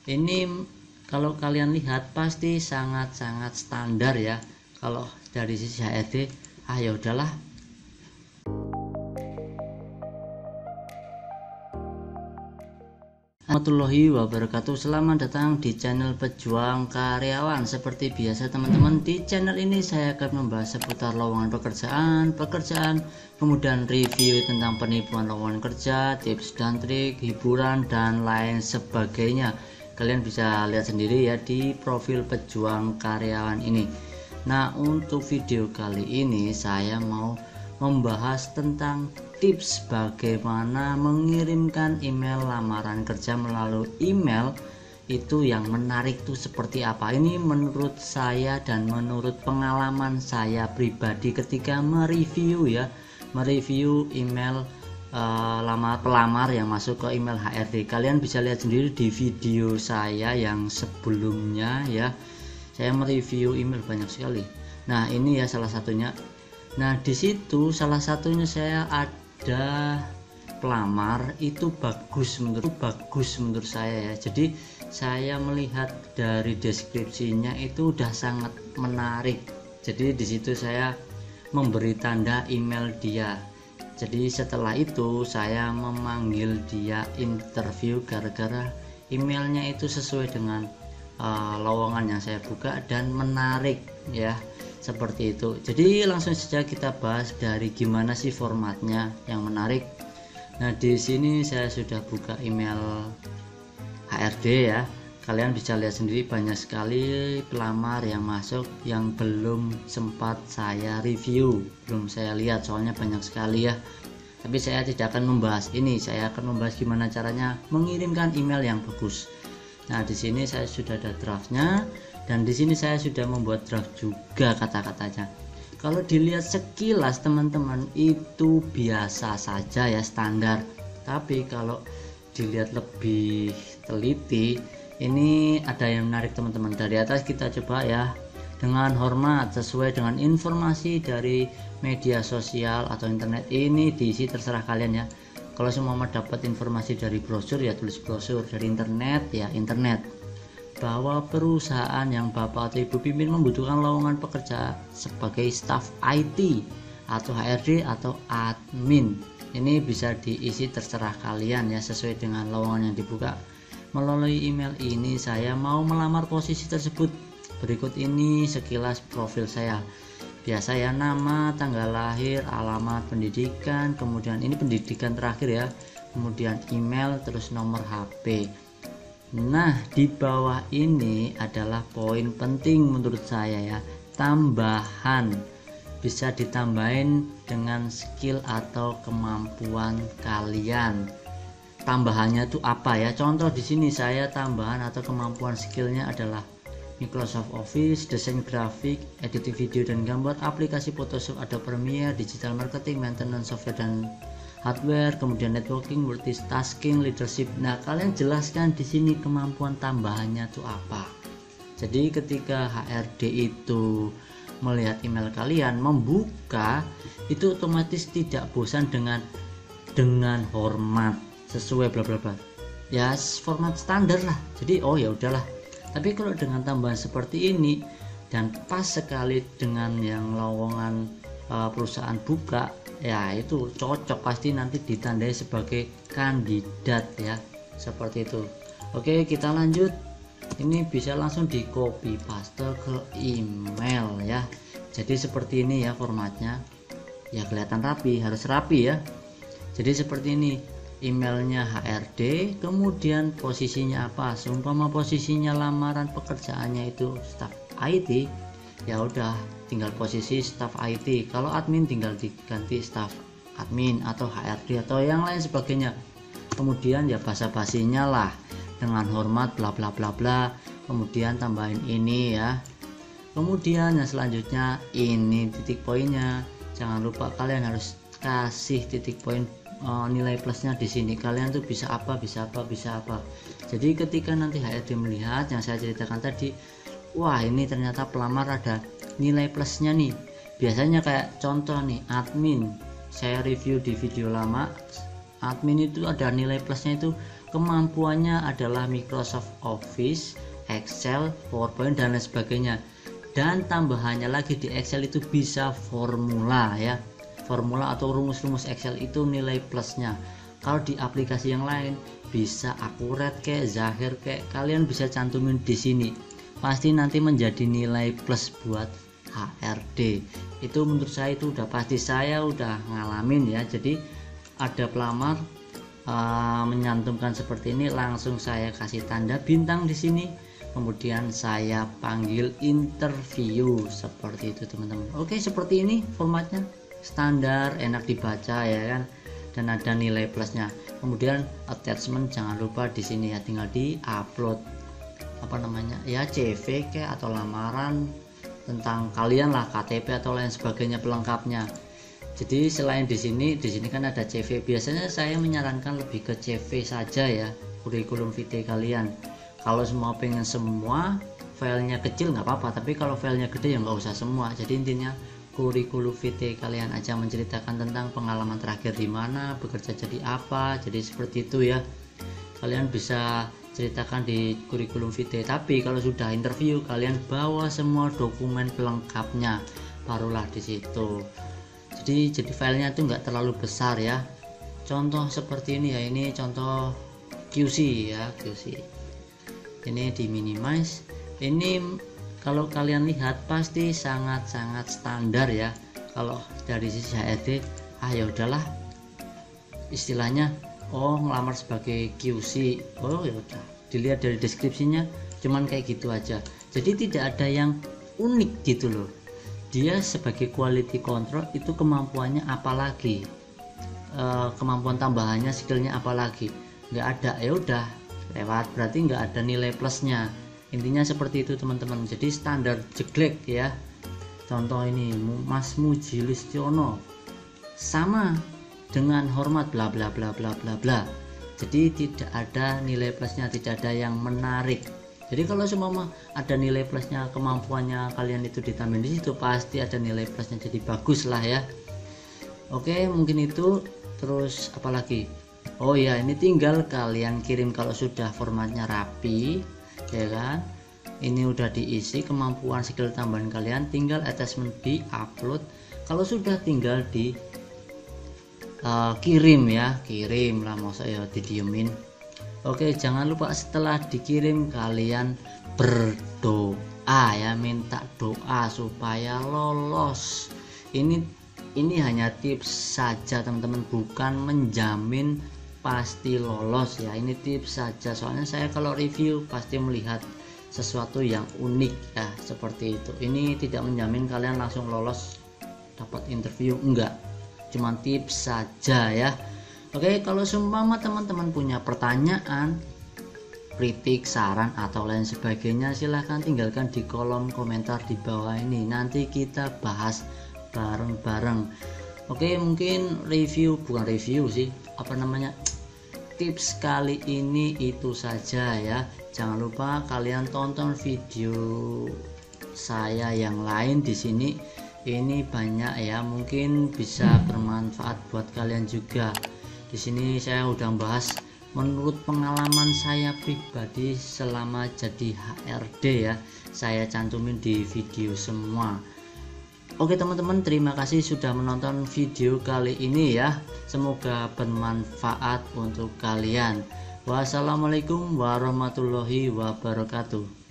Ini kalau kalian lihat pasti sangat-sangat standar ya. Kalau dari sisi HRD, ya udahlah. Warahmatullahi wabarakatuh. Selamat datang di channel Pejuang Karyawan. Seperti biasa teman-teman, di channel ini saya akan membahas seputar lowongan pekerjaan, kemudian review tentang penipuan lowongan kerja, tips dan trik, hiburan dan lain sebagainya. Kalian bisa lihat sendiri ya di profil Pejuang Karyawan ini. Nah, untuk video kali ini saya mau membahas tentang tips bagaimana mengirimkan email lamaran kerja melalui email itu yang menarik tuh seperti apa. Ini menurut saya dan menurut pengalaman saya pribadi ketika mereview email pelamar yang masuk ke email HRD. Kalian bisa lihat sendiri di video saya yang sebelumnya ya, saya mereview email banyak sekali. Nah, ini ya salah satunya. Nah, di situ salah satunya saya ada pelamar itu bagus menurut saya ya. Jadi saya melihat dari deskripsinya itu udah sangat menarik. Jadi di situ saya memberi tanda email dia. Jadi setelah itu saya memanggil dia interview gara-gara emailnya itu sesuai dengan lowongan yang saya buka dan menarik ya, seperti itu. Jadi langsung saja kita bahas dari gimana sih formatnya yang menarik. Nah, di sini saya sudah buka email HRD ya. Kalian bisa lihat sendiri banyak sekali pelamar yang masuk yang belum sempat saya review, belum saya lihat soalnya banyak sekali ya. Tapi saya tidak akan membahas ini, saya akan membahas gimana caranya mengirimkan email yang bagus. Nah, di sini saya sudah ada draftnya dan di sini saya sudah membuat draft juga kata-katanya. Kalau dilihat sekilas teman-teman itu biasa saja ya, standar. Tapi kalau dilihat lebih teliti, ini ada yang menarik teman-teman. Dari atas kita coba ya. Dengan hormat, sesuai dengan informasi dari media sosial atau internet, ini diisi terserah kalian ya. Kalau semua dapat informasi dari brosur ya tulis brosur, dari internet ya internet. Bahwa perusahaan yang Bapak atau Ibu pimpin membutuhkan lowongan pekerja sebagai staf IT atau HRD atau admin. Ini bisa diisi terserah kalian ya, sesuai dengan lowongan yang dibuka. Melalui email ini saya mau melamar posisi tersebut. Berikut ini sekilas profil saya. Biasa ya, nama, tanggal lahir, alamat pendidikan, kemudian ini pendidikan terakhir ya, kemudian email, terus nomor HP. Nah, di bawah ini adalah poin penting menurut saya ya, tambahan. Bisa ditambahin dengan skill atau kemampuan kalian. Tambahannya itu apa ya? Contoh di sini saya tambahan atau kemampuan skillnya adalah Microsoft Office, desain grafik, editing video dan gambar, aplikasi Photoshop, Adobe Premiere, digital marketing, maintenance software dan hardware, kemudian networking, multitasking, leadership. Nah, kalian jelaskan di sini kemampuan tambahannya itu apa. Jadi ketika HRD itu melihat email kalian, membuka, itu otomatis tidak bosan dengan hormat sesuai bla bla bla. Ya, format standar lah. Jadi ya udahlah. Tapi kalau dengan tambahan seperti ini dan pas sekali dengan yang lowongan perusahaan buka, ya itu cocok, pasti nanti ditandai sebagai kandidat ya, seperti itu. Oke, kita lanjut. Ini bisa langsung di copy paste ke email ya. Jadi seperti ini ya formatnya. Ya kelihatan rapi, harus rapi ya. Jadi seperti ini. Emailnya HRD, kemudian posisinya apa, seumpama posisinya lamaran pekerjaannya itu staff IT, ya udah tinggal posisi staff IT. Kalau admin tinggal diganti staff admin atau HRD atau yang lain sebagainya. Kemudian ya basa-basinya lah, dengan hormat bla bla bla bla, kemudian tambahin ini ya. Kemudian yang selanjutnya ini titik poinnya, jangan lupa kalian harus kasih titik poin. Nilai plusnya di sini kalian tuh bisa apa. Jadi ketika nanti HRD melihat yang saya ceritakan tadi, wah ini ternyata pelamar ada nilai plusnya nih. Biasanya kayak contoh nih, admin, saya review di video lama, admin itu ada nilai plusnya itu kemampuannya adalah Microsoft Office, Excel, PowerPoint dan lain sebagainya. Dan tambahannya lagi di Excel itu bisa formula ya, formula atau rumus-rumus Excel itu nilai plusnya. Kalau di aplikasi yang lain bisa akurat kayak zahir kayak, kalian bisa cantumin di sini, pasti nanti menjadi nilai plus buat HRD. Itu menurut saya itu udah pasti, saya udah ngalamin ya. Jadi ada pelamar menyantumkan seperti ini, langsung saya kasih tanda bintang di sini, kemudian saya panggil interview seperti itu teman-teman. Oke, seperti ini formatnya, standar, enak dibaca ya kan, dan ada nilai plusnya. Kemudian attachment jangan lupa di sini ya, tinggal di upload apa namanya ya, CV kayak atau lamaran tentang kalian lah, KTP atau lain sebagainya pelengkapnya. Jadi selain di sini kan ada CV. Biasanya saya menyarankan lebih ke CV saja ya, kurikulum vitae kalian. Kalau semua pengen semua filenya kecil nggak apa-apa, tapi kalau filenya gede ya nggak usah semua. Jadi intinya kurikulum vitae kalian aja, menceritakan tentang pengalaman terakhir di mana, bekerja jadi apa. Jadi seperti itu ya, kalian bisa ceritakan di kurikulum vitae. Tapi kalau sudah interview, kalian bawa semua dokumen pelengkapnya, barulah di situ. Jadi filenya itu nggak terlalu besar ya. Contoh seperti ini ya, ini contoh QC ya, QC. Ini di minimize. Ini kalau kalian lihat pasti sangat-sangat standar ya. Kalau dari sisi HRD, ya udahlah, istilahnya ngelamar sebagai QC, ya udah, dilihat dari deskripsinya cuman kayak gitu aja. Jadi tidak ada yang unik gitu loh. Dia sebagai quality control itu kemampuannya apalagi, kemampuan tambahannya, skillnya apalagi, nggak ada, ya udah lewat, berarti nggak ada nilai plusnya. Intinya seperti itu teman-teman. Jadi standar jeglek ya. Contoh ini Mas Muji Listiono sama dengan hormat bla bla bla bla bla bla. Jadi tidak ada nilai plusnya, tidak ada yang menarik. Jadi kalau semua ada nilai plusnya, kemampuannya kalian itu ditambahin di situ, pasti ada nilai plusnya, jadi bagus lah ya. Oke, mungkin itu. Terus apalagi? Oh ya, ini tinggal kalian kirim kalau sudah formatnya rapi ya kan. Ini udah diisi kemampuan skill tambahan kalian, tinggal attachment di upload. Kalau sudah tinggal di kirim ya, kirim lah, mau saya didiemin. Oke, jangan lupa setelah dikirim kalian berdoa ya, minta doa supaya lolos. Ini hanya tips saja teman-teman, bukan menjamin pasti lolos ya. Ini tips saja, soalnya saya kalau review pasti melihat sesuatu yang unik ya, seperti itu. Ini tidak menjamin kalian langsung lolos dapat interview, enggak, cuman tips saja ya. Oke, kalau seumpama teman-teman punya pertanyaan, kritik, saran atau lain sebagainya, silahkan tinggalkan di kolom komentar di bawah ini, nanti kita bahas bareng-bareng. Oke, mungkin bukan review sih, tips kali ini itu saja ya. Jangan lupa kalian tonton video saya yang lain di sini. Ini banyak ya, mungkin bisa bermanfaat buat kalian juga. Di sini saya udah bahas menurut pengalaman saya pribadi selama jadi HRD ya, saya cantumin di video semua. Oke teman-teman, terima kasih sudah menonton video kali ini ya, semoga bermanfaat untuk kalian. Wassalamualaikum warahmatullahi wabarakatuh.